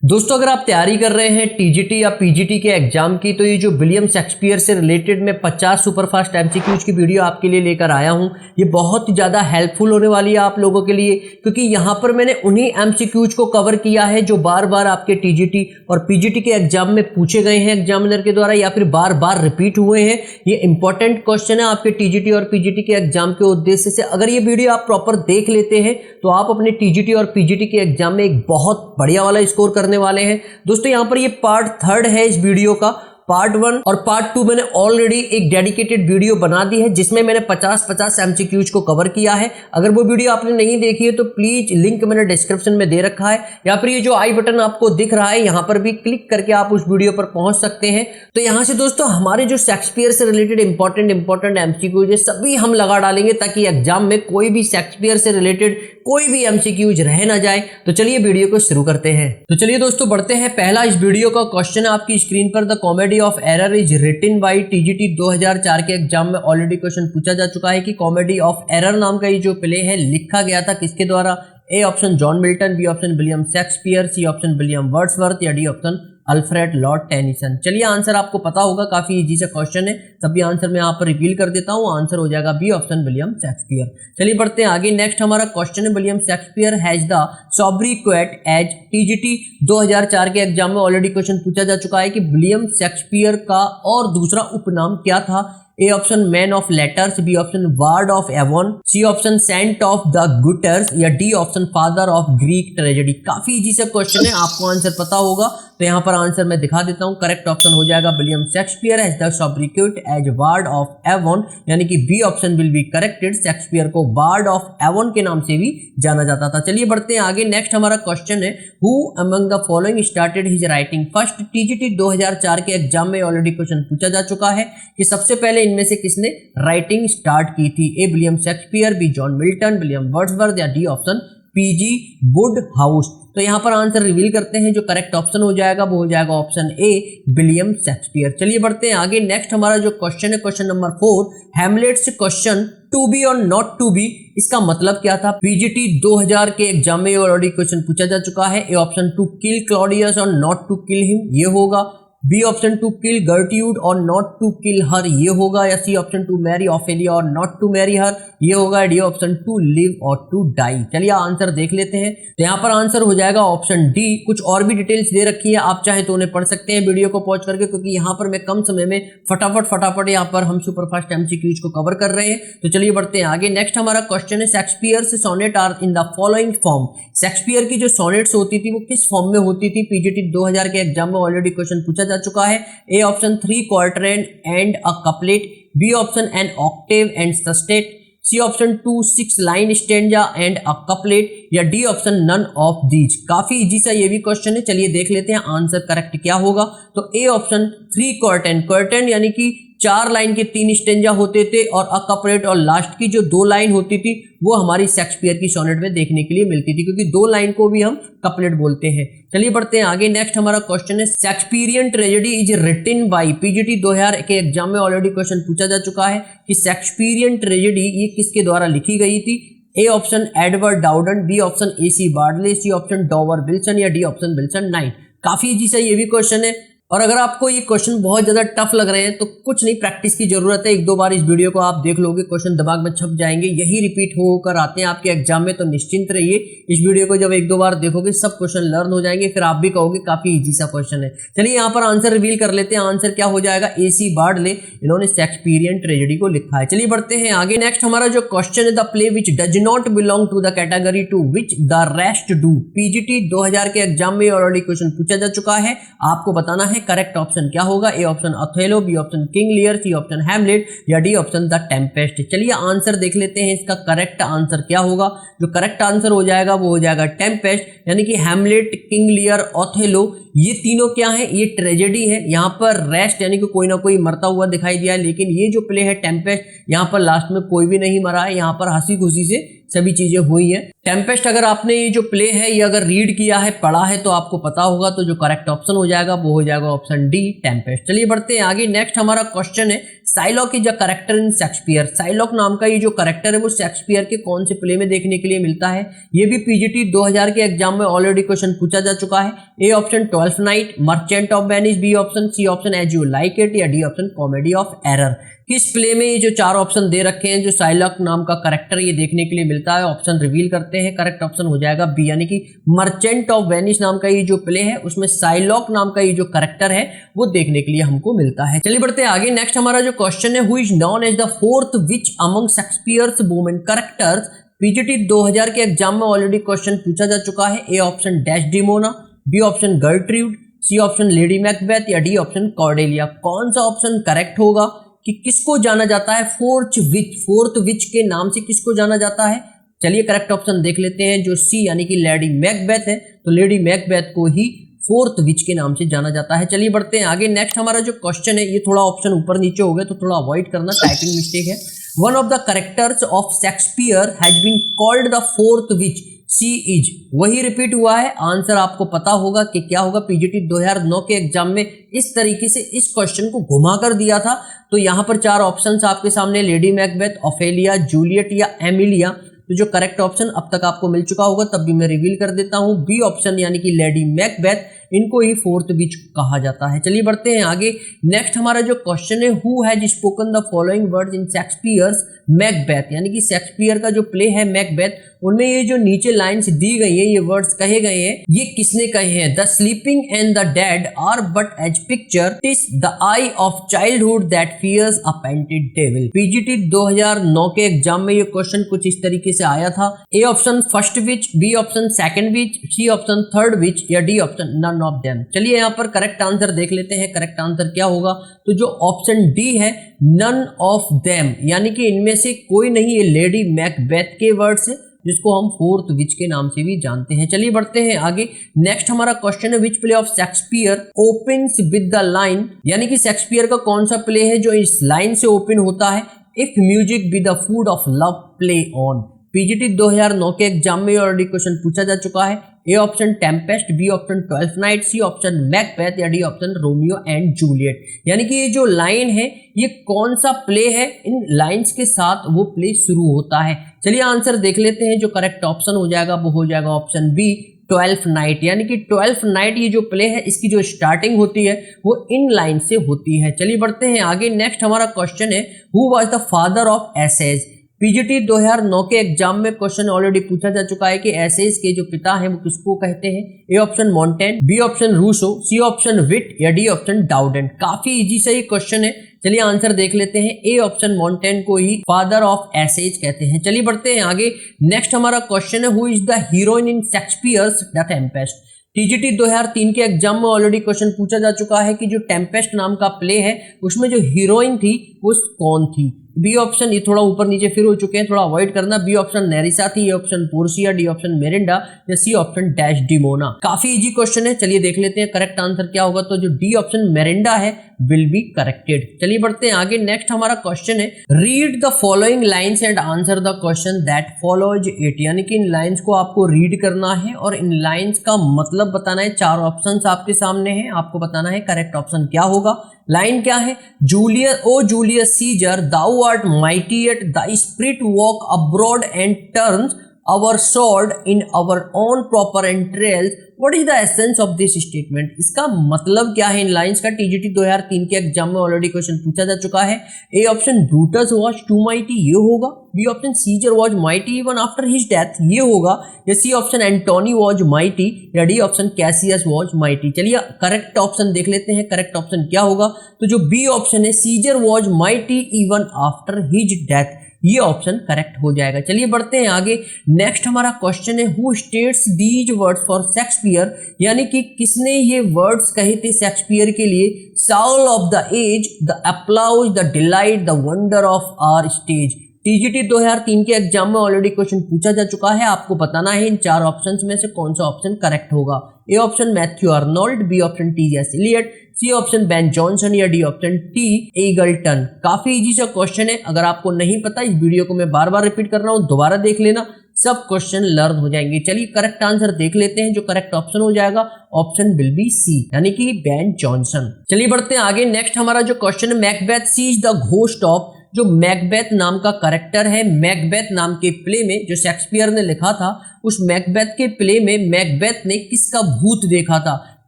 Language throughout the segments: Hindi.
दोस्तों अगर आप तैयारी कर रहे हैं टीजीटी या पीजीटी के एग्जाम की, तो ये जो विलियम शेक्सपियर से रिलेटेड मैं 50 सुपरफास्ट एमसीक्यूज की वीडियो आपके लिए लेकर आया हूं। ये बहुत ही ज़्यादा हेल्पफुल होने वाली है आप लोगों के लिए, क्योंकि यहाँ पर मैंने उन्हीं एमसीक्यूज को कवर किया है जो बार बार आपके टीजीटी और पीजीटी के एग्जाम में पूछे गए हैं एग्जामिनर के द्वारा, या फिर बार बार रिपीट हुए हैं। ये इंपॉर्टेंट क्वेश्चन है आपके टीजीटी और पीजीटी के एग्जाम के उद्देश्य से। अगर ये वीडियो आप प्रॉपर देख लेते हैं तो आप अपने टीजीटी और पीजीटी के एग्जाम में एक बहुत बढ़िया वाला स्कोर करने वाले हैं। दोस्तों यहाँ पर ये पार्ट 3 है इस वीडियो का। पार्ट 1 और पार्ट 2 मैंने ऑलरेडी एक डेडिकेटेड वीडियो बना दी है जिसमें मैंने 50 एमसीक्यूज को कवर किया है। अगर वो वीडियो आपने नहीं देखी है तो प्लीज लिंक मैंने डिस्क्रिप्शन में दे रखा है, या फिर ये जो आई बटन आपको दिख रहा है यहाँ पर भी क्लिक करके आप उस वीडियो पर पहुंच सकते हैं। तो यहाँ से दोस्तों हमारे जो शेक्सपियर से रिलेटेड इंपॉर्टेंट एमसीक्यूज है सभी हम लगा डालेंगे, ताकि एग्जाम में कोई भी शेक्सपियर से रिलेटेड कोई भी एमसीक्यूज रह ना जाए। तो चलिए वीडियो को शुरू करते हैं। तो चलिए दोस्तों बढ़ते हैं। पहला इस वीडियो का क्वेश्चन है आपकी स्क्रीन पर। The comedy of error is written by TGT 2004 के एग्जाम में ऑलरेडी क्वेश्चन पूछा जा चुका है कि कॉमेडी ऑफ एरर नाम का ये जो प्ले है लिखा गया था किसके द्वारा। A option John Milton, B option William Shakespeare, C option William Wordsworth, या D option Alfred Lord Tennyson. चलिए आंसर आपको पता होगा, काफी इजी सा क्वेश्चन है, तभी आंसर मैं यहाँ पर रिवील कर देता हूँ। आंसर हो जाएगा बी ऑप्शन विलियम शेक्सपियर। चलिए बढ़ते हैं आगे। नेक्स्ट हमारा क्वेश्चन है, William Shakespeare has the sobriquet as TGT 2004 के एग्जाम में ऑलरेडी क्वेश्चन पूछा जा चुका है कि विलियम शेक्सपियर का और दूसरा उपनाम क्या था। A option man of letters, B option ward of Avon, C option saint of the gutters, या D option father of Greek tragedy. काफी इजी सा क्वेश्चन है, आपको आंसर पता होगा तो यहाँ पर आंसर मैं दिखा देता हूँ। करेक्ट ऑप्शन हो जाएगा William Shakespeare has the sobriquet as ward of Avon, यानी कि B option will be corrected. Shakespeare को वार्ड ऑफ एवॉन के नाम से भी जाना जाता था। चलिए बढ़ते हैं आगे। नेक्स्ट हमारा क्वेश्चन है, who among the following started his writing first. TGT 2004 के एग्जाम में ऑलरेडी क्वेश्चन पूछा जा चुका है कि सबसे पहले इनमें से किसने राइटिंग स्टार्ट की थी। A William Shakespeare, B John Milton, William Wordsworth, या डी ऑप्शन पीजी वुडहाउस। तो यहाँ पर आंसर रिवील करते हैं। जो करेक्ट ऑप्शन हो जाएगा वो हो जाएगा ऑप्शन ए विलियम शेक्सपियर। चलिए बढ़ते हैं आगे। नेक्स्ट हमारा जो क्वेश्चन है, question number 4, Hamlet's question to be और नॉट टू बी, इसका मतलब क्या था। पीजीटी 2000 के एग्जाम में ऑलरेडी क्वेश्चन पूछा जा चुका है। A option to kill Claudius और नॉट टू किल हिम, ये होगा। बी ऑप्शन टू किल गर्ट्यूड और नॉट टू किल हर, ये होगा। या C option to marry Ophelia और नॉट टू मैरी हर, ये होगा। डी ऑप्शन टू लिव और टू डाई। चलिए आंसर देख लेते हैं। तो यहाँ पर आंसर हो जाएगा ऑप्शन डी। कुछ और भी डिटेल्स दे रखी है, आप चाहे तो उन्हें पढ़ सकते हैं वीडियो को पॉज करके, क्योंकि यहाँ पर मैं कम समय में फटाफट यहाँ पर हम सुपरफास्ट एमसीक्यूज को कवर कर रहे हैं। तो चलिए बढ़ते हैं आगे। नेक्स्ट हमारा क्वेश्चन है, Shakespeare's sonnet are in the following form. Shakespeare की जो सोनेट्स होती थी वो किस फॉर्म में होती थी। पीजीटी 2000 के एग्जाम में ऑलरेडी क्वेश्चन पूछा जा चुका है। A option 3 quatrain and a couplet, B option an octave and sestet, C option 2 6 line stanza and a couplet, या D option none of these. काफी इजी सा ये भी क्वेश्चन है, चलिए देख लेते हैं आंसर करेक्ट क्या होगा। तो ए ऑप्शन 3 क्वार्टेरन यानी कि 4 लाइन के 3 स्टेंजा होते थे, और अ कपलेट और लास्ट की जो 2 लाइन होती थी वो हमारी शेक्सपियर की सोनेट में देखने के लिए मिलती थी, क्योंकि 2 लाइन को भी हम कपलेट बोलते हैं। चलिए बढ़ते हैं आगे। नेक्स्ट हमारा क्वेश्चन है, Shakespearean tragedy is written by. PGT 2000 के एग्जाम में ऑलरेडी क्वेश्चन पूछा जा चुका है कि शेक्सपियरियन ट्रेजेडी ये किसके द्वारा लिखी गई थी। A option Edward Dowden, B option AC Bradley, C option Dover Wilson, या डी ऑप्शन विल्सन नाइट। काफी इजी सा ये भी क्वेश्चन है, और अगर आपको ये क्वेश्चन बहुत ज्यादा टफ लग रहे हैं तो कुछ नहीं, प्रैक्टिस की जरूरत है। 1-2 बार इस वीडियो को आप देख लोगे, क्वेश्चन दिमाग में छप जाएंगे। यही रिपीट होकर आते हैं आपके एग्जाम में, तो निश्चिंत रहिए। इस वीडियो को जब 1-2 बार देखोगे सब क्वेश्चन लर्न हो जाएंगे, फिर आप भी कहोगे काफी इजी सा क्वेश्चन है। चलिए यहाँ पर आंसर रिवील कर लेते हैं। आंसर क्या हो जाएगा, एसी बार्डले, इन्होंने शेक्सपियरियन ट्रेजेडी को लिखा है। चलिए बढ़ते हैं आगे। नेक्स्ट हमारा जो क्वेश्चन है, the play which does not belong to the category to which the rest do. PGT 2000 के एग्जाम में ऑलरेडी क्वेश्चन पूछा जा चुका है, आपको बताना है करेक्ट ऑप्शन क्या होगा। A option Othello, B option King Lear, C option Hamlet, या डी ऑप्शन द टेम्पेस्ट। चलिए आंसर देख लेते हैं, इसका करेक्ट आंसर क्या होगा। जो करेक्ट आंसर हो जाएगा वो हो जाएगा टेम्पेस्ट, यानी कि हैमलेट, किंग लियर, ओथेलो, ये तीनों क्या है, ये ट्रेजेडी है। यहाँ पर रेस्ट यानी कि कोई ना कोई मरता हुआ दिखाई दिया है, लेकिन ये जो प्ले है टेम्पेस्ट, यहाँ पर लास्ट में कोई भी नहीं मरा है। यहाँ पर हंसी खुशी से सभी चीजें हुई है। टेम्पेस्ट अगर आपने ये जो प्ले है ये अगर रीड किया है, पढ़ा है, तो आपको पता होगा, तो जो करेक्ट ऑप्शन हो जाएगा वो हो जाएगा ऑप्शन डी, टेम्पेस्ट। चलिए बढ़ते हैं आगे। नेक्स्ट हमारा क्वेश्चन है Psylocke is a character in Shakespeare. Psylocke नाम का ये जो कैरेक्टर है वो शेक्सपियर के कौन से प्ले में देखने के लिए मिलता है? ये भी पीजीटी 2000 के एग्जाम में ऑलरेडी क्वेश्चन पूछा जा चुका है। A option twelfth night, merchant of Venice, B option, C option as you like it, या D option comedy of error. किस प्ले में ये जो चार ऑप्शन दे रखे हैं जो साइलॉक नाम का कैरेक्टर ये देखने के लिए मिलता है? ऑप्शन रिवील करते हैं। करेक्ट ऑप्शन हो जाएगा बी, यानी कि मर्चेंट ऑफ वेनिस नाम का ये जो प्ले है उसमें साइलॉक नाम का ये जो कैरेक्टर है वो देखने के लिए हमको मिलता है। चलिए बढ़ते हैं आगे। नेक्स्ट हमारा जो क्वेश्चन है, who is known as the fourth witch among Shakespeare's women characters. PGT 2000 के एग्जाम में ऑलरेडी क्वेश्चन पूछा जा चुका है। A option Desdemona, B option Gertrude, C option Lady Macbeth, या डी ऑप्शन कॉर्डेलिया। कौन सा ऑप्शन करेक्ट होगा कि किसको जाना जाता है फोर्थ विच के नाम से किसको जाना जाता है? चलिए करेक्ट ऑप्शन देख लेते हैं, जो सी यानी कि लेडी मैकबेथ है, तो लेडी मैकबेथ को ही फोर्थ विच के नाम से जाना जाता है। चलिए बढ़ते हैं आगे। नेक्स्ट हमारा जो क्वेश्चन है, ये थोड़ा ऑप्शन ऊपर नीचे हो गए तो थोड़ा अवॉइड करना, टाइपिंग मिस्टेक है। One of the characters of Shakespeare has been called the fourth witch, C is. वही रिपीट हुआ है। आंसर आपको पता होगा कि क्या होगा। पीजीटी 2009 के एग्जाम में इस तरीके से इस क्वेश्चन को घुमा कर दिया था। तो यहाँ पर चार ऑप्शंस आपके सामने, लेडी मैकबेथ, ओफेलिया, जूलियट या एमिलिया। तो जो करेक्ट ऑप्शन अब तक आपको मिल चुका होगा, तब भी मैं रिवील कर देता हूं, बी ऑप्शन यानी कि लेडी मैकबेथ, इनको ही फोर्थ विच कहा जाता है। चलिए बढ़ते हैं आगे। नेक्स्ट हमारा जो क्वेश्चन है, who has spoken the following words in Shakespeare's Macbeth, यानी कि शेक्सपियर का जो प्ले है मैकबेथ, उनमें ये जो नीचे लाइंस दी गई है, ये वर्ड्स कहे गए हैं, ये किसने कहे हैं? The sleeping and the dead are but as picture, TISS the I of childhood that fears a painted devil. PGT 2009 के एग्जाम में ये क्वेश्चन कुछ इस तरीके से आया था। A option first witch, B option second witch, C option third witch, या D option none of them. चलिए यहाँ पर करेक्ट आंसर देख लेते हैं। करेक्ट आंसर क्या होगा? तो जो ऑप्शन डी है, नन ऑफ देम, यानी कि इनमें से कोई नहीं। ये लेडी मैकबेथ के वर्ड्स है, जिसको हम फोर्थ विच के नाम से भी जानते हैं। चलिए बढ़ते हैं आगे। नेक्स्ट हमारा क्वेश्चन है, which play of Shakespeare opens with the line, यानी कि शेक्सपियर का कौन सा प्ले है जो इस लाइन से ओपन होता है? If music be the food of love play on. PGT 2009 के एग्जाम में ऑलरेडी क्वेश्चन पूछा जा चुका है। A option tempest, B option twelfth night, C option Macbeth, या D option Romeo and Juliet. यानी कि ये जो लाइन है ये कौन सा प्ले है, इन लाइंस के साथ वो प्ले शुरू होता है। चलिए आंसर देख लेते हैं। जो करेक्ट ऑप्शन हो जाएगा वो हो जाएगा ऑप्शन बी, ट्वेल्थ नाइट, यानी कि ट्वेल्थ नाइट ये जो प्ले है इसकी जो स्टार्टिंग होती है वो इन लाइन से होती है। चलिए बढ़ते हैं आगे। नेक्स्ट हमारा क्वेश्चन है, who was the father of essays. PGT 2009 के एग्जाम में क्वेश्चन ऑलरेडी पूछा जा चुका है कि एसेज के जो पिता हैं वो किसको कहते हैं? A option Montaigne, B option Rousseau, C option wit, या डी ऑप्शन डाउडेन। काफी इजी सा ये क्वेश्चन है। चलिए आंसर देख लेते हैं। ए ऑप्शन मॉन्टेन को ही फादर ऑफ एसेज कहते हैं। चलिए बढ़ते हैं आगे। नेक्स्ट हमारा क्वेश्चन है, who is the heroine in Shakespeare's the Tempest. TGT 2003 के एग्जाम में ऑलरेडी क्वेश्चन पूछा जा चुका है कि जो टेम्पेस्ट नाम का प्ले है उसमें जो हीरोइन थी वो कौन थी? बी ऑप्शन, ये थोड़ा ऊपर नीचे फिर हो चुके हैं, थोड़ा अवॉइड करना। बी ऑप्शन नेरिसा थी, A option Portia, D option Miranda, या सी ऑप्शन डेस्डेमोना। काफी इजी क्वेश्चन है। चलिए देख लेते हैं करेक्ट आंसर क्या होगा। तो जो डी ऑप्शन मेरिंडा है विल बी करेक्टेड। चलिए बढ़ते हैं आगे। नेक्स्ट हमारा क्वेश्चन है, read the following lines and answer the question that follows it, यानी कि इन लाइंस को आपको रीड करना है और इन लाइंस का मतलब बताना है। चार ऑप्शंस आपके सामने हैं, आपको बताना है करेक्ट ऑप्शन क्या होगा। लाइन क्या है? Julius, O Julius Caesar, thou art mighty at the spirit walk abroad and turns our sword in our own proper entrails. What is the essence of this statement? इसका मतलब क्या है इन लाइंस का? टीजीटी 2003 के एग्जाम में ऑलरेडी क्वेश्चन पूछा जा चुका है। A option Brutus was too mighty, ये होगा। B option Caesar was mighty even after his death, ये होगा। या C option Antony was mighty, या D option Cassius was mighty. चलिए करेक्ट ऑप्शन देख लेते हैं। करेक्ट ऑप्शन क्या होगा? तो जो बी ऑप्शन है, Caesar was mighty even after his death, ये ऑप्शन करेक्ट हो जाएगा। चलिए बढ़ते हैं आगे। नेक्स्ट हमारा क्वेश्चन है, who states these words for Shakespeare, यानी कि किसने ये वर्ड्स कहे थे शेक्सपियर के लिए? Soul of the age, the applause, the delight, the wonder of our stage. TGT 2003 के एग्जाम में ऑलरेडी क्वेश्चन पूछा जा चुका है। आपको बताना है इन चार ऑप्शंस में से कौन सा ऑप्शन करेक्ट होगा। A option Matthew Arnold, B option T S. Eliot, C option Ben Jonson, या डी ऑप्शन टी एगल्टन। काफी इजी सा क्वेश्चन है। अगर आपको नहीं पता, इस वीडियो को मैं बार बार रिपीट कर रहा हूँ, दोबारा देख लेना सब क्वेश्चन लर्न हो जाएंगे। चलिए करेक्ट आंसर देख लेते हैं। जो करेक्ट ऑप्शन हो जाएगा ऑप्शन विल बी सी, यानी कि बेन जॉनसन। चलिए बढ़ते हैं आगे। नेक्स्ट हमारा जो क्वेश्चन है, Macbeth sees the ghost of. जो मैकबेथ नाम का कैरेक्टर है, मैकबेथ नाम के प्ले में जो शेक्सपियर ने लिखा था, उस मैकबेथ के प्ले में मैकबेथ ने किसका भूत देखा था?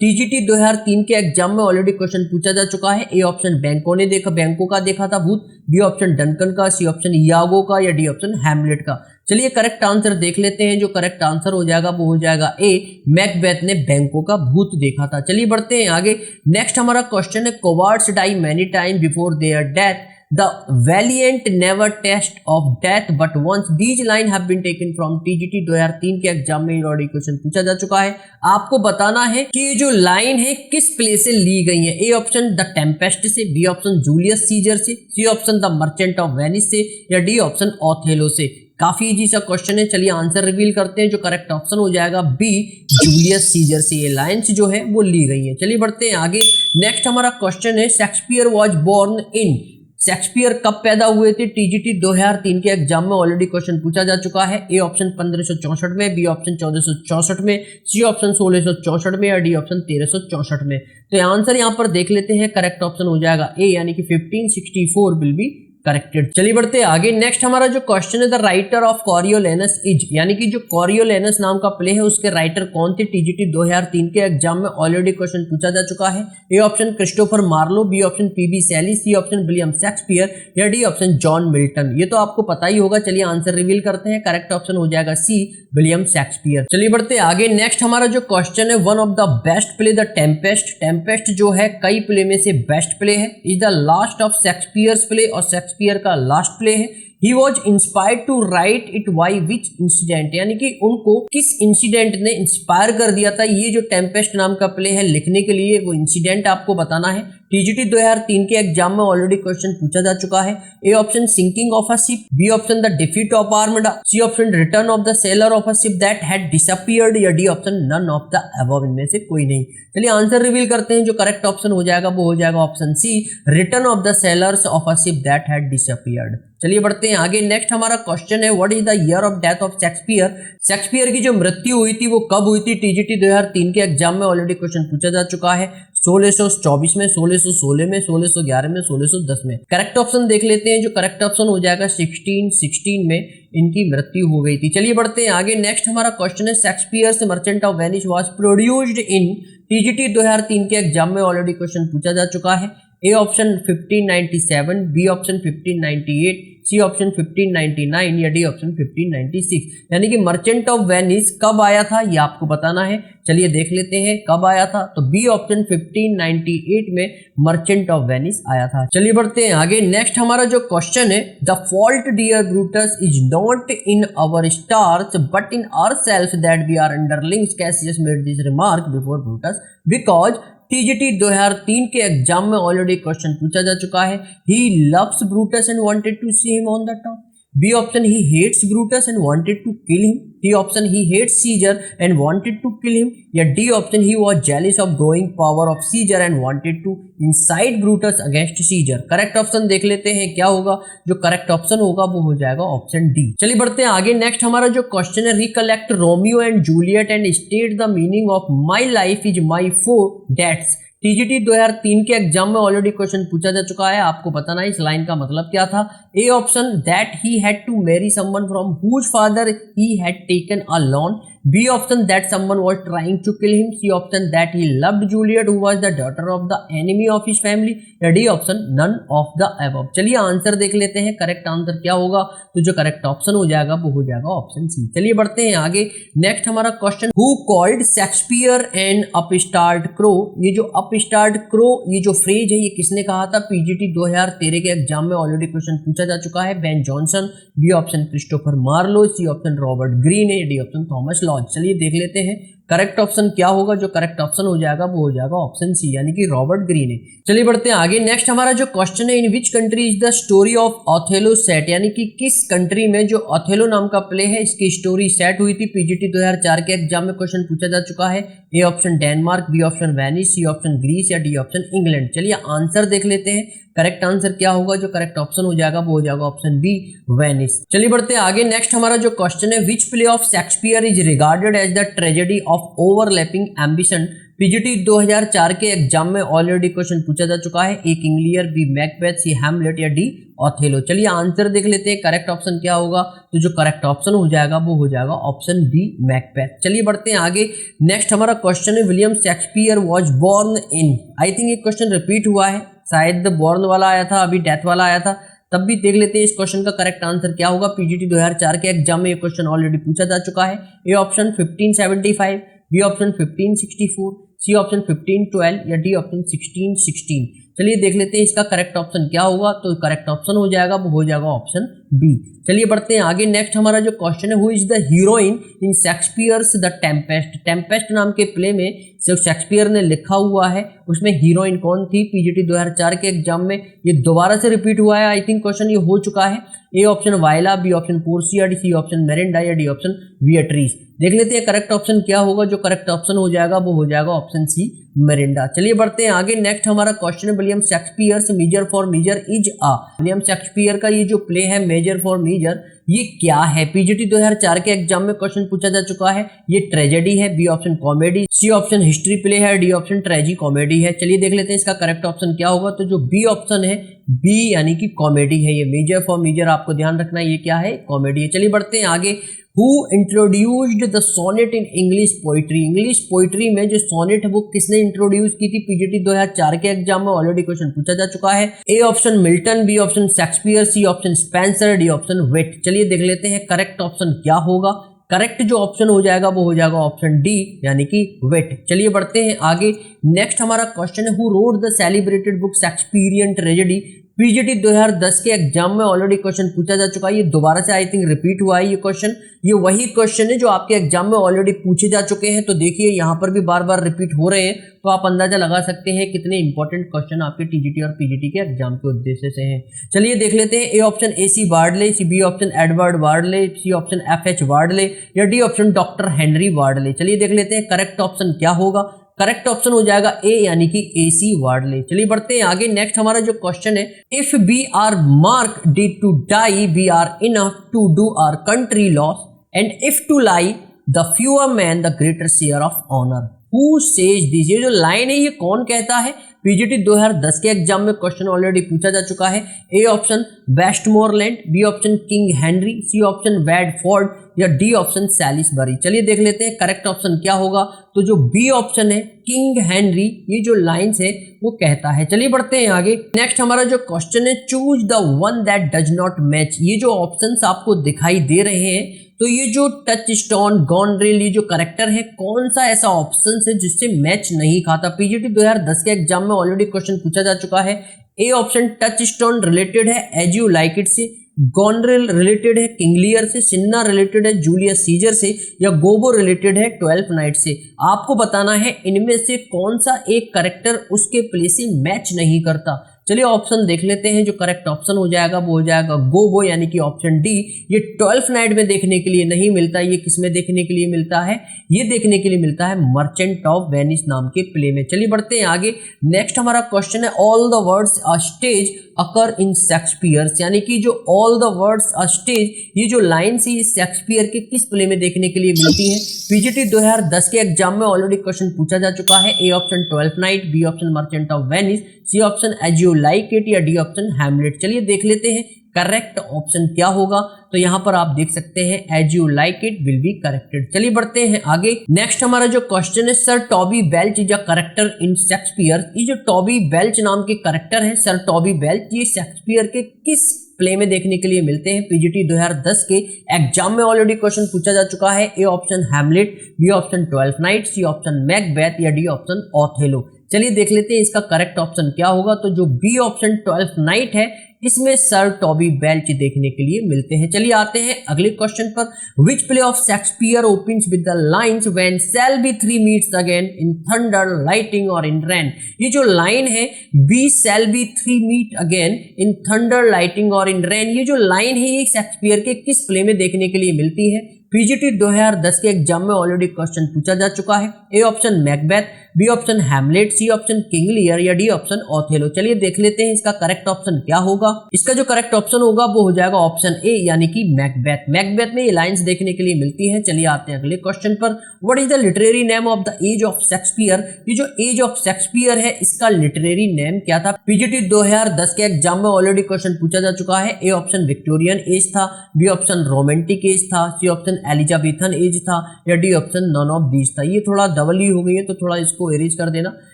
टीजीटी 2003 के एग्जाम में ऑलरेडी क्वेश्चन पूछा जा चुका है। ए ऑप्शन बैंको का देखा था भूत, बी ऑप्शन डंकन का, सी ऑप्शन यागो का, या डी ऑप्शन हैमलेट का। चलिए करेक्ट आंसर देख लेते हैं। जो करेक्ट आंसर हो जाएगा वो हो जाएगा ए, मैकबेथ ने बैंको का भूत देखा था। चलिए बढ़ते हैं आगे। नेक्स्ट हमारा क्वेश्चन है, cowards die many time before their death, the valiant never test of death but once। these line have been taken from TGT 2003 के एग्जाम में ऑलरेडी क्वेश्चन पूछा जा चुका है। आपको बताना है कि ये जो लाइन है किस प्ले से ली गई है। ए ऑप्शन द टेम्पेस्ट से, बी ऑप्शन जूलियस सीजर से, C option the merchant of Venice से, या डी ऑप्शन ओथेलो से। काफी इजी सा क्वेश्चन है। चलिए आंसर रिवील करते हैं। जो करेक्ट ऑप्शन हो जाएगा बी, जूलियस सीजर से ये लाइन्स जो है वो ली गई है। चलिए बढ़ते हैं आगे। नेक्स्ट हमारा क्वेश्चन है, Shakespeare was born in. Shakespeare कब पैदा हुए थे? टीजीटी 2003 के एग्जाम में ऑलरेडी क्वेश्चन पूछा जा चुका है। ए ऑप्शन 1564 में, बी ऑप्शन 1464 में, सी ऑप्शन 1664 में, या डी ऑप्शन 1364 में। तो आंसर यहाँ पर देख लेते हैं। करेक्ट ऑप्शन हो जाएगा ए, यानी कि 1564 विल बी करेक्टेड। चलिए बढ़ते हैं आगे। नेक्स्ट हमारा जो क्वेश्चन है, द राइटर ऑफ कॉरियोलेनस इज, यानी कि जो कॉरियोलेनस नाम का प्ले है उसके राइटर कौन थे? टीजीटी 2003 के एग्जाम में ऑलरेडी क्वेश्चन पूछा जा चुका है। A option Christopher Marlowe, B option PB Shelley, C option William Shakespeare, या डी ऑप्शन जॉन मिल्टन। ये तो आपको पता ही होगा। चलिए आंसर रिवील करते हैं। करेक्ट ऑप्शन हो जाएगा सी, विलियम शेक्सपियर। चलिए बढ़ते हैं आगे। नेक्स्ट हमारा जो क्वेश्चन है, one of the best play the Tempest. Tempest जो है कई प्ले में से बेस्ट प्ले है। Is the last of Shakespeare's play, और शेक्सपियर का लास्ट प्ले है। He was inspired to write it by which incident, यानी कि उनको किस इंसिडेंट ने इंस्पायर कर दिया था ये जो टेम्पेस्ट नाम का प्ले है लिखने के लिए? वो इंसिडेंट आपको बताना है। टीजीटी 2003 के एग्जाम में ऑलरेडी क्वेश्चन पूछा जा चुका है। A option sinking of a ship, B option the defeat of armada, C option return of the sailor of a ship that had disappeared, या D option none of the above. इनमें से कोई नहीं। चलिए आंसर रिवील करते हैं। जो करेक्ट ऑप्शन हो जाएगा वो हो जाएगा option C, return of the sailors of a ship that had disappeared. चलिए बढ़ते हैं आगे। नेक्स्ट हमारा क्वेश्चन है, what is the year of death of Shakespeare. Shakespeare की जो मृत्यु हुई थी वो कब हुई थी? टीजीटी 2003 के एग्जाम में ऑलरेडी क्वेश्चन पूछा जा चुका है। 1624 में, 1616 में, 1611 में, 1610 में। करेक्ट ऑप्शन देख लेते हैं। जो करेक्ट ऑप्शन हो जाएगा 1616 में इनकी मृत्यु हो गई थी। चलिए बढ़ते हैं आगे। नेक्स्ट हमारा क्वेश्चन है, Shakespeare's merchant of Venice was produced in. TGT 2003 के एग्जाम में ऑलरेडी क्वेश्चन पूछा जा चुका है। A option 1597, B option 1598, C option 1599, या डी ऑप्शन 1596। यानी कि मर्चेंट ऑफ वेनिस कब आया था ये आपको बताना है। चलिए देख लेते हैं कब आया था। तो बी ऑप्शन 1598 में मर्चेंट ऑफ वेनिस आया था। चलिए बढ़ते हैं आगे। नेक्स्ट हमारा जो क्वेश्चन है, the fault dear Brutus is not in our stars but in ourselves that we are underlings. Cassius made this remark before Brutus because. TGT 2003 के एग्जाम में ऑलरेडी क्वेश्चन पूछा जा चुका है। He loves Brutus and wanted to see him on the top, B option he hates Brutus and wanted to kill him, D option he hates Caesar and wanted to kill him, या D option he was jealous of growing power of Caesar and wanted to incite Brutus against Caesar. Correct option देख लेते हैं क्या होगा। जो करेक्ट ऑप्शन होगा वो हो जाएगा ऑप्शन डी। चलिए बढ़ते हैं आगे। नेक्स्ट हमारा जो क्वेश्चन है, recollect Romeo and Juliet and state the meaning of my life is my foe's debt. TGT 2003 के एग्जाम में ऑलरेडी क्वेश्चन पूछा जा चुका है। आपको बताना है इस लाइन का मतलब क्या था। A option that he had to marry someone from whose father he had taken a loan, B option that someone was trying to kill him, C option that he loved Juliet who was the daughter of the enemy of his family, या D option none of the above. चलिए आंसर देख लेते हैं करेक्ट आंसर क्या होगा। तो जो करेक्ट ऑप्शन हो जाएगा वो हो जाएगा ऑप्शन सी। चलिए बढ़ते हैं आगे। नेक्स्ट हमारा question, who called Shakespeare and upstart crow. ये जो अपस्टार्ट क्रो ये जो फ्रेज है ये किसने कहा था? पीजीटी 2013 के एग्जाम में ऑलरेडी क्वेश्चन पूछा जा चुका है। Ben Jonson, B option Christopher Marlowe, C option Robert Greene, D option Thomas Lodge. चलिए देख लेते हैं करेक्ट ऑप्शन क्या होगा? जो करेक्ट ऑप्शन हो जाएगा वो हो जाएगा ऑप्शन सी, यानी कि रॉबर्ट ग्रीन है। चलिए बढ़ते हैं आगे। नेक्स्ट हमारा जो क्वेश्चन है, in which country is the story of Othello set, यानी कि किस कंट्री में जो ओथेलो नाम का प्ले है इसकी स्टोरी सेट हुई थी। पीजीटी 2004 के एग्जाम में क्वेश्चन पूछा जा चुका है। A option Denmark, B option Venice, C option Greece या डी ऑप्शन इंग्लैंड। चलिए आंसर देख लेते हैं, करेक्ट आंसर क्या होगा? जो करेक्ट ऑप्शन हो जाएगा वो हो जाएगा ऑप्शन बी, वेनिस। चलिए बढ़ते हैं आगे। नेक्स्ट हमारा जो क्वेश्चन है, which play of Shakespeare is regarded as the tragedy of overlapping ambition. PGT 2004 के एग्जाम में ऑलरेडी क्वेश्चन पूछा जा चुका है। A King Lear, B Macbeth, C Hamlet या डी ओथेलो। चलिए आंसर देख लेते हैं, करेक्ट ऑप्शन क्या होगा? तो जो करेक्ट ऑप्शन हो जाएगा वो हो जाएगा ऑप्शन बी, मैकबेथ। चलिए बढ़ते हैं आगे। नेक्स्ट हमारा क्वेश्चन है, William Shakespeare was born in. I think ये क्वेश्चन रिपीट हुआ है, शायद बोर्न वाला आया था, अभी डेथ वाला आया था, तब भी देख लेते हैं इस क्वेश्चन का करेक्ट आंसर क्या होगा। पीजीटी 2004 के एग्जाम में ये क्वेश्चन ऑलरेडी पूछा जा चुका है। A option 1575, B option 1564, C option 1512 या डी ऑप्शन 1616। चलिए देख लेते हैं इसका करेक्ट ऑप्शन क्या होगा। तो करेक्ट ऑप्शन हो जाएगा वो हो जाएगा ऑप्शन बी। चलिए बढ़ते हैं आगे। नेक्स्ट हमारा जो क्वेश्चन है, who is the heroine in Shakespeare's the Tempest. Tempest नाम के प्ले में जो शेक्सपियर ने लिखा हुआ है उसमें हीरोइन कौन थी? पीजीटी 2004 के एग्जाम में ये दोबारा से रिपीट हुआ है। आई थिंक क्वेश्चन ये हो चुका है। A option Viola, B option Portia, C option Miranda या डी ऑप्शन बिएट्रीस। देख लेते हैं करेक्ट ऑप्शन क्या होगा। जो करेक्ट ऑप्शन हो जाएगा वो हो जाएगा ऑप्शन सी, मेरिंडा। चलिए बढ़ते हैं आगे। नेक्स्ट हमारा क्वेश्चन है, William Shakespeare's measure for measure is a. William Shakespeare का ये जो प्ले है मेजर फॉर मेजर, ये क्या है? पीजीटी 2004 के एग्जाम में क्वेश्चन पूछा जा चुका है। ये ट्रेजेडी है, B option comedy, C option history play है, डी ऑप्शन ट्रेजी कॉमेडी है। चलिए देख लेते हैं इसका करेक्ट ऑप्शन क्या होगा। तो जो बी ऑप्शन है, बी यानी कि कॉमेडी है। ये मेजर फॉर मेजर आपको ध्यान रखना है, ये क्या है? कॉमेडी है। चलिए बढ़ते हैं आगे। Who introduced the sonnet in English poetry? English poetry में जो सोनेट है वो किसने इंट्रोड्यूस की थी? पीजीटी 2004 के एग्जाम में ऑलरेडी क्वेश्चन पूछा जा चुका है। A option Milton, B option Shakespeare, C option Spenser, D option wit. चलिए देख लेते हैं करेक्ट ऑप्शन क्या होगा। करेक्ट जो ऑप्शन हो जाएगा वो हो जाएगा ऑप्शन डी, यानी कि विट। चलिए बढ़ते हैं आगे। नेक्स्ट हमारा क्वेश्चन है, who wrote the celebrated book Shakespearean tragedy. PGT 2010 के एग्जाम में ऑलरेडी क्वेश्चन पूछा जा चुका है। ये दोबारा से आई थिंक रिपीट हुआ है ये क्वेश्चन। ये वही क्वेश्चन है जो आपके एग्जाम में ऑलरेडी पूछे जा चुके हैं। तो देखिए यहाँ पर भी बार बार रिपीट हो रहे हैं, तो आप अंदाजा लगा सकते हैं कितने इंपॉर्टेंट क्वेश्चन आपके टीजीटी और पीजीटी के एग्जाम के उद्देश्य से हैं। चलिए देख लेते हैं। A option AC Bradley, B option Edward Bradley, C option FH Bradley या D option doctor Henry Bradley. चलिए देख लेते हैं करेक्ट ऑप्शन क्या होगा। करेक्ट ऑप्शन हो जाएगा ए, यानी कि AC वार्डले। चलिए बढ़ते हैं आगे। नेक्स्ट हमारा जो क्वेश्चन है, if we are marked to die we are enough to do our country loss and if to lie the fewer man the greater share of honour. Who says this? ये जो लाइन है ये कौन कहता है? पीजीटी 2010 के एग्जाम में क्वेश्चन ऑलरेडी पूछा जा चुका है। A option Westmoreland, B option King Henry, C option Bedford या डी ऑप्शन सैलिसबरी। चलिए देख लेते हैं करेक्ट ऑप्शन क्या होगा। तो जो बी ऑप्शन है किंग हेनरी, ये जो लाइंस है वो कहता है। चलिए बढ़ते हैं आगे। नेक्स्ट हमारा जो क्वेश्चन है, choose the one that does not match. ये जो ऑप्शंस आपको दिखाई दे रहे हैं, तो ये जो टच स्टोन, गॉनड्रिल, ये जो करेक्टर है, कौन सा ऐसा ऑप्शन है जिससे मैच नहीं खाता? पीजीटी 2010 के एग्जाम में ऑलरेडी क्वेश्चन पूछा जा चुका है। A option touch stone related है एज यू लाइक इट से, गॉनड्रिल रिलेटेड है किंग लियर से, सिन्ना रिलेटेड है जूलियस सीजर से या गोबो रिलेटेड है 12th नाइट से। आपको बताना है इनमें से कौन सा एक करेक्टर उसके प्ले से मैच नहीं करता। चलिए ऑप्शन देख लेते हैं। जो करेक्ट ऑप्शन हो जाएगा वो हो जाएगा गोबो, यानी कि ऑप्शन डी। ये 12th नाइट में देखने के लिए नहीं मिलता। ये किसमें देखने के लिए मिलता है? ये देखने के लिए मिलता है मर्चेंट ऑफ वेनिस नाम के प्ले में। चलिए बढ़ते हैं आगे। नेक्स्ट हमारा क्वेश्चन है, all the words a stage occur in Shakespeare's, यानी कि जो all the words a stage, ये जो लाइन्स है ये शेक्सपियर के किस प्ले में देखने के लिए मिलती है? पीजीटी 2010 के एग्जाम में ऑलरेडी क्वेश्चन पूछा जा चुका है। A option 12th Night, B option Merchant of Venice, C option as you like it या डी ऑप्शन हैमलेट। चलिए देख लेते हैं करेक्ट ऑप्शन क्या होगा। तो यहाँ पर आप देख सकते हैं as you like it will be corrected. चलिए बढ़ते हैं आगे। नेक्स्ट हमारा जो क्वेश्चन है, Sir Toby Belch is a character in Shakespeare. ये जो टॉबी बेल्च नाम के करेक्टर है, सर टॉबी बेल्च, ये शेक्सपियर के किस प्ले में देखने के लिए मिलते हैं? पीजीटी 2010 के एग्जाम में ऑलरेडी क्वेश्चन पूछा जा चुका है। A option Hamlet, B option 12th Night, C option Macbeth या डी ऑप्शन ओथेलो। चलिए देख लेते हैं इसका करेक्ट ऑप्शन क्या होगा। तो जो बी ऑप्शन ट्वेल्थ नाइट है इसमें सर टॉबी बेल्च देखने के लिए मिलते हैं। चलिए आते हैं अगले क्वेश्चन पर। Which play of Shakespeare opens with the lines when shall we three meets again in thunder lightning or in rain. ये जो लाइन है be shall we three meet again in thunder lightning or in rain, ये जो लाइन है ये शेक्सपियर के किस प्ले में देखने के लिए मिलती है? पीजीटी 2010 के एग्जाम में ऑलरेडी क्वेश्चन पूछा जा चुका है। A option Macbeth, B option Hamlet, C option King Lear या डी ऑप्शन ओथेलो। चलिए देख लेते हैं इसका करेक्ट ऑप्शन क्या होगा। इसका जो करेक्ट ऑप्शन होगा वो हो जाएगा ऑप्शन ए यानी कि मैकबेथ। मैकबेथ में ये लाइंस देखने के लिए मिलती है। चलिए आते हैं अगले क्वेश्चन पर। What is the literary name of the age of Shakespeare? ये जो एज ऑफ शेक्सपियर है इसका लिटरेरी नेम क्या था? पीजीटी 2010 के एग्जाम में ऑलरेडी क्वेश्चन पूछा जा चुका है। ए ऑप्शन विक्टोरियन एज था, बी ऑप्शन रोमांटिक एज था, सी ऑप्शन एलिजाबेथन एज था या D option none of these था। ये थोड़ा डबल ही हो गई है तो थोड़ा इसको एरेज कर देना।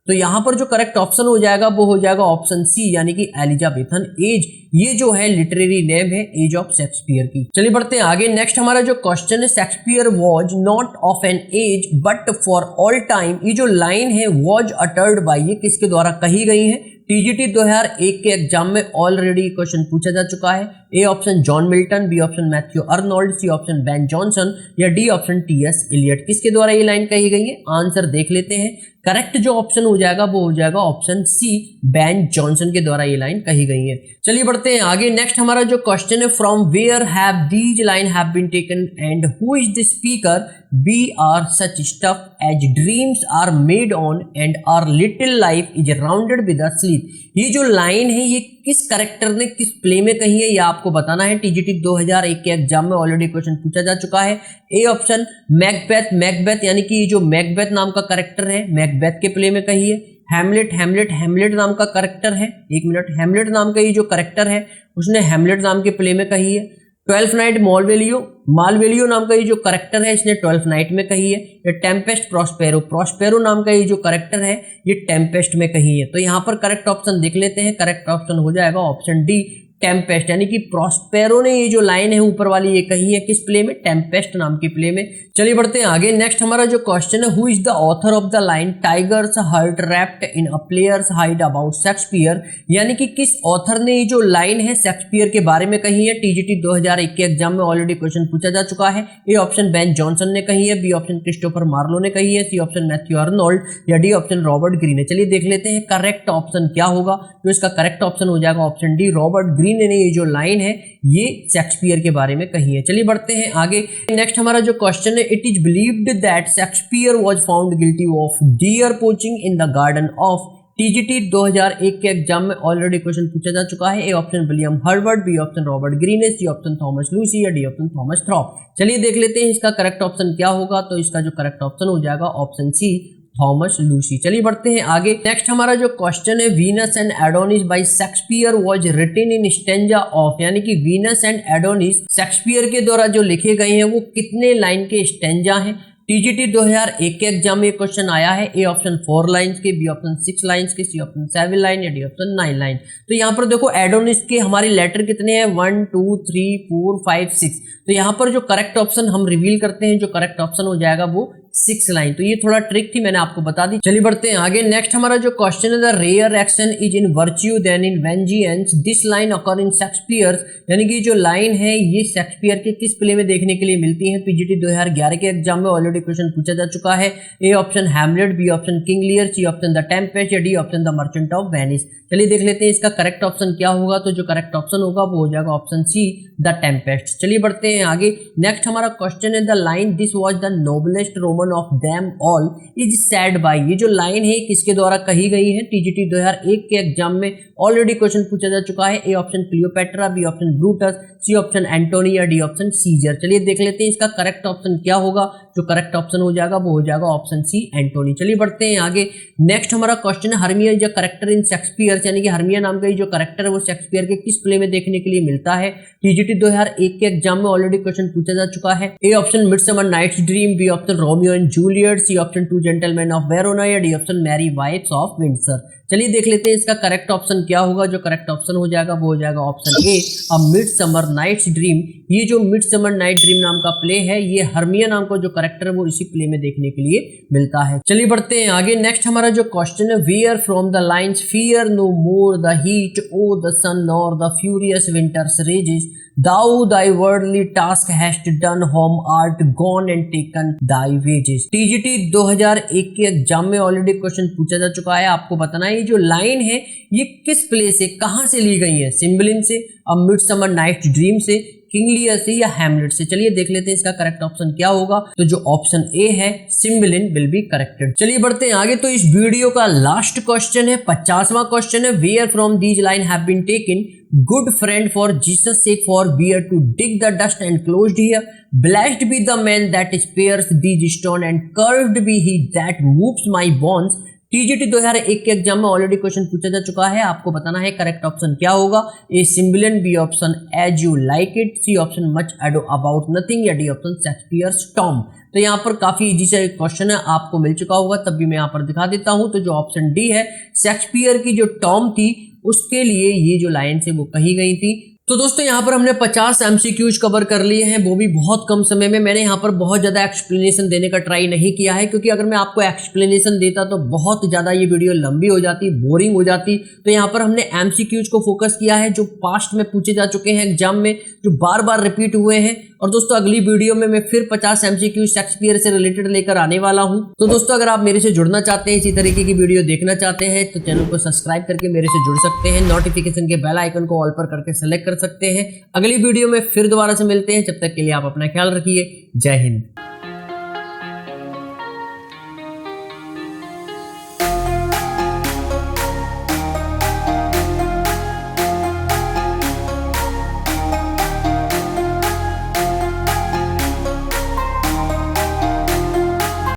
तो यहां पर जो करेक्ट ऑप्शन हो जाएगा वो हो जाएगा ऑप्शन सी यानी कि एलिजाबेथन एज। ये जो है लिटरेरी नेम है एज ऑफ शेक्सपियर की। चलिए बढ़ते हैं आगे। नेक्स्ट हमारा जो क्वेश्चन है, Shakespeare was not of an age but for all time. ये जो लाइन है वॉज अटर्ड बाय, ये किसके द्वारा कही गई है? टीजीटी 2001 के एग्जाम में ऑलरेडी क्वेश्चन पूछा जा चुका है। A option John Milton, B option Matthew Arnold, C option Ben Jonson या डी ऑप्शन टीएस इलियट। किसके द्वारा ये लाइन कही गई है? आंसर देख लेते हैं। करेक्ट जो ऑप्शन हो जाएगा वो हो जाएगा ऑप्शन सी, बेन जॉनसन के द्वारा ये लाइन कही गई है। चलिए बढ़ते हैं आगे। नेक्स्ट हमारा जो क्वेश्चन है, from where have these line have been taken and who is the speaker? Be are such stuff as dreams are made on and our little life is rounded with a sleep. ये जो लाइन है ये किस कैरेक्टर ने किस प्ले में कही है ये आपको बताना है। टीजीटी 2001 के एग्जाम में ऑलरेडी क्वेश्चन पूछा जा चुका है। ए ऑप्शन मैकबेथ, मैकबेथ यानी कि जो मैकबेथ नाम का कैरेक्टर है मैकबेथ के प्ले में कही है। हैमलेट, हैमलेट, हैमलेट नाम का कैरेक्टर है, एक मिनट, हैमलेट नाम का ये जो कैरेक्टर है उसने हैमलेट नाम के प्ले में कही है। ट्वेल्थ नाइट मालवेलियो, मालवेलियो नाम का ये जो कैरेक्टर है इसने ट्वेल्थ नाइट में कही है। ये टेम्पेस्ट प्रॉस्पेरो, प्रॉस्पेरो नाम का ये जो कैरेक्टर है ये टेम्पेस्ट में कही है। तो यहाँ पर करेक्ट ऑप्शन देख लेते हैं। करेक्ट ऑप्शन हो जाएगा ऑप्शन डी, टेम्पेस्ट, यानी कि प्रॉस्पेरो ने ये जो लाइन है ऊपर वाली ये कही है किस प्ले में? टेम्पेस्ट नाम के प्ले में। चलिए बढ़ते हैं आगे। नेक्स्ट हमारा जो क्वेश्चन है, who is the author of the line tiger's heart wrapped in a player's hide about Shakespeare? यानी कि किस ऑथर ने ये जो लाइन है शेक्सपियर के बारे में कही है? टीजीटी 2001 के एग्जाम में ऑलरेडी क्वेश्चन पूछा जा चुका है। ए ऑप्शन बेन जॉनसन ने कही है, बी ऑप्शन क्रिस्टोफर मार्लो ने कही है, सी ऑप्शन मैथ्यू अर्नोल्ड या डी ऑप्शन रॉबर्ट ग्रीन है। चलिए देख लेते हैं करेक्ट ऑप्शन क्या होगा। तो इसका करेक्ट ऑप्शन हो जाएगा ऑप्शन डी, रॉबर्ट ग्रीन ने ये जो लाइन है ये शेक्सपियर के बारे में कही है। चलिए बढ़ते हैं आगे। नेक्स्ट हमारा जो क्वेश्चन है, it is believed that Shakespeare was found guilty of dear poaching in the garden of. TGT 2001 के एग्जाम में ऑलरेडी क्वेश्चन पूछा जा चुका है। A option William Herbert, B option Robert Greene, C option Thomas Lucy या डी ऑप्शन थॉमस थ्रॉप। चलिए देख लेते हैं इसका करेक्ट ऑप्शन क्या होगा। तो इसका जो करेक्ट ऑप्शन हो जाएगा ऑप्शन सी, थॉमस लूसी। चलिए बढ़ते हैं आगे। नेक्स्ट हमारा जो क्वेश्चन है, Venus and Adonis by Shakespeare was written in stanza of. यानी कि वीनस एंड एडोनिस शेक्सपियर के द्वारा जो लिखे गए हैं वो कितने लाइन के स्टेंजा हैं? टीजीटी 2001 के एग्जाम में क्वेश्चन आया है। ए ऑप्शन 4 लाइंस के, बी ऑप्शन 6 लाइंस के, सी ऑप्शन 7 लाइन या डी ऑप्शन 9 लाइन। तो यहाँ पर देखो एडोनिस के हमारे लेटर कितने हैं? 1 2 3 4 5 6। तो यहाँ पर जो करेक्ट ऑप्शन हम रिवील करते हैं, जो करेक्ट ऑप्शन हो जाएगा वो 6 लाइन। तो ये थोड़ा ट्रिक थी, मैंने आपको बता दी। चलिए बढ़ते हैं आगे। नेक्स्ट हमारा जो क्वेश्चन है, the rare action is in virtue than in vengeance, this line occur in Shakespeare. यानी कि जो लाइन है ये शेक्सपियर के किस प्ले में देखने के लिए मिलती है? पीजीटी 2011 के एग्जाम में ऑलरेडी क्वेश्चन पूछा जा चुका है। A option Hamlet, B option King Lear, C option the tempest या D option the merchant of Venice. चलिए देख लेते हैं इसका करेक्ट ऑप्शन क्या होगा। तो जो करेक्ट ऑप्शन होगा वो हो जाएगा ऑप्शन सी, द टेम्पेस्ट। चलिए बढ़ते हैं आगे। नेक्स्ट हमारा क्वेश्चन है, the line this was the noblest Roman of them all is said bye. ये जो लाइन है किसके द्वारा कही गई है? टीजीटी 2001 के एग्जाम में ऑलरेडी क्वेश्चन पूछा जा चुका है। A option Cleopatra, B option Brutus, C option Antony या डी ऑप्शन सीजर। चलिए देख लेते हैं इसका करेक्ट ऑप्शन क्या होगा। जो करेक्ट ऑप्शन हो जाएगा वो हो जाएगा ऑप्शन सी, एंटोनी। चलिए बढ़ते हैं आगे। नेक्स्ट हमारा क्वेश्चन है, Hermia is a character in Shakespeare. यानी कि हर्मिया नाम का जो कैरेक्टर है वो शेक्सपियर के किस प्ले में देखने के लिए मिलता है? टीजीटी 2001 के एग्जाम में ऑलरेडी क्वेश्चन पूछा जा चुका है। A option midsummer nights dream, B option Romeo and Juliet, C option two gentleman of Verona या D option merry wives of Windsor. चलिए देख लेते हैं इसका करेक्ट ऑप्शन क्या होगा। जो करेक्ट ऑप्शन हो जाएगा वो हो जाएगा option A, a Midsummer nights Dream. ये जो मिडसमर नाइट ड्रीम नाम का प्ले है ये हर्मिया नाम का जो करेक्ट करेक्टर वो इसी प्ले में देखने के लिए मिलता है। चलिए बढ़ते हैं आगे। नेक्स्ट हमारा जो क्वेश्चन है, where from the lines fear no more the heat o' the sun nor the furious winter's rages, Thou thy worldly task hast done, home art gone and taken thy wages। TGT 2001 के एग्जाम में ऑलरेडी क्वेश्चन पूछा जा चुका है। आपको बताना है ये जो लाइन है ये किस प्ले से, कहां से ली गई है, सिम्बलिन से, अ मिडसमर नाइट्स ड्रीम से, किंग लियर से या हैमलेट से। चलिए देख लेते हैं इसका करेक्ट ऑप्शन क्या होगा। तो जो ऑप्शन ए है सिम्बलिन विल बी करेक्टेड। चलिए बढ़ते हैं आगे। तो इस वीडियो का लास्ट क्वेश्चन है, 50वां क्वेश्चन है, where from these line have been taken, good friend for Jesus sake forbear to dig the dust and closed here, blessed be the man that spares these stone and cursed be he that moves my bones। TGT 2001 के एग्जाम में ऑलरेडी क्वेश्चन पूछा जा चुका है। आपको बताना है करेक्ट ऑप्शन क्या होगा। A Cymbeline, B option as you like it, C option much ado about nothing या डी ऑप्शन शेक्सपियर्स टॉम। तो यहाँ पर काफी इजी सा क्वेश्चन है, आपको मिल चुका होगा, तब भी मैं यहाँ पर दिखा देता हूँ। तो जो ऑप्शन डी है, शेक्सपियर की जो टॉम थी उसके लिए ये जो लाइन से वो कही गई थी। तो दोस्तों यहाँ पर हमने 50 MCQs कवर कर लिए हैं, वो भी बहुत कम समय में। मैंने यहाँ पर बहुत ज़्यादा एक्सप्लेनेशन देने का ट्राई नहीं किया है, क्योंकि अगर मैं आपको एक्सप्लेनेशन देता तो बहुत ज़्यादा ये वीडियो लंबी हो जाती, बोरिंग हो जाती। तो यहाँ पर हमने MCQs को फोकस किया है जो पास्ट में पूछे जा चुके हैं एग्जाम में, जो बार बार रिपीट हुए हैं। और दोस्तों अगली वीडियो में मैं फिर 50 MCQ शेक्सपियर से रिलेटेड लेकर आने वाला हूं। तो दोस्तों अगर आप मेरे से जुड़ना चाहते हैं, इसी तरीके की वीडियो देखना चाहते हैं, तो चैनल को सब्सक्राइब करके मेरे से जुड़ सकते हैं। नोटिफिकेशन के बेल आइकन को ऑल पर करके सेलेक्ट कर सकते हैं। अगली वीडियो में फिर दोबारा से मिलते हैं, जब तक के लिए आप अपना ख्याल रखिए। जय हिंद।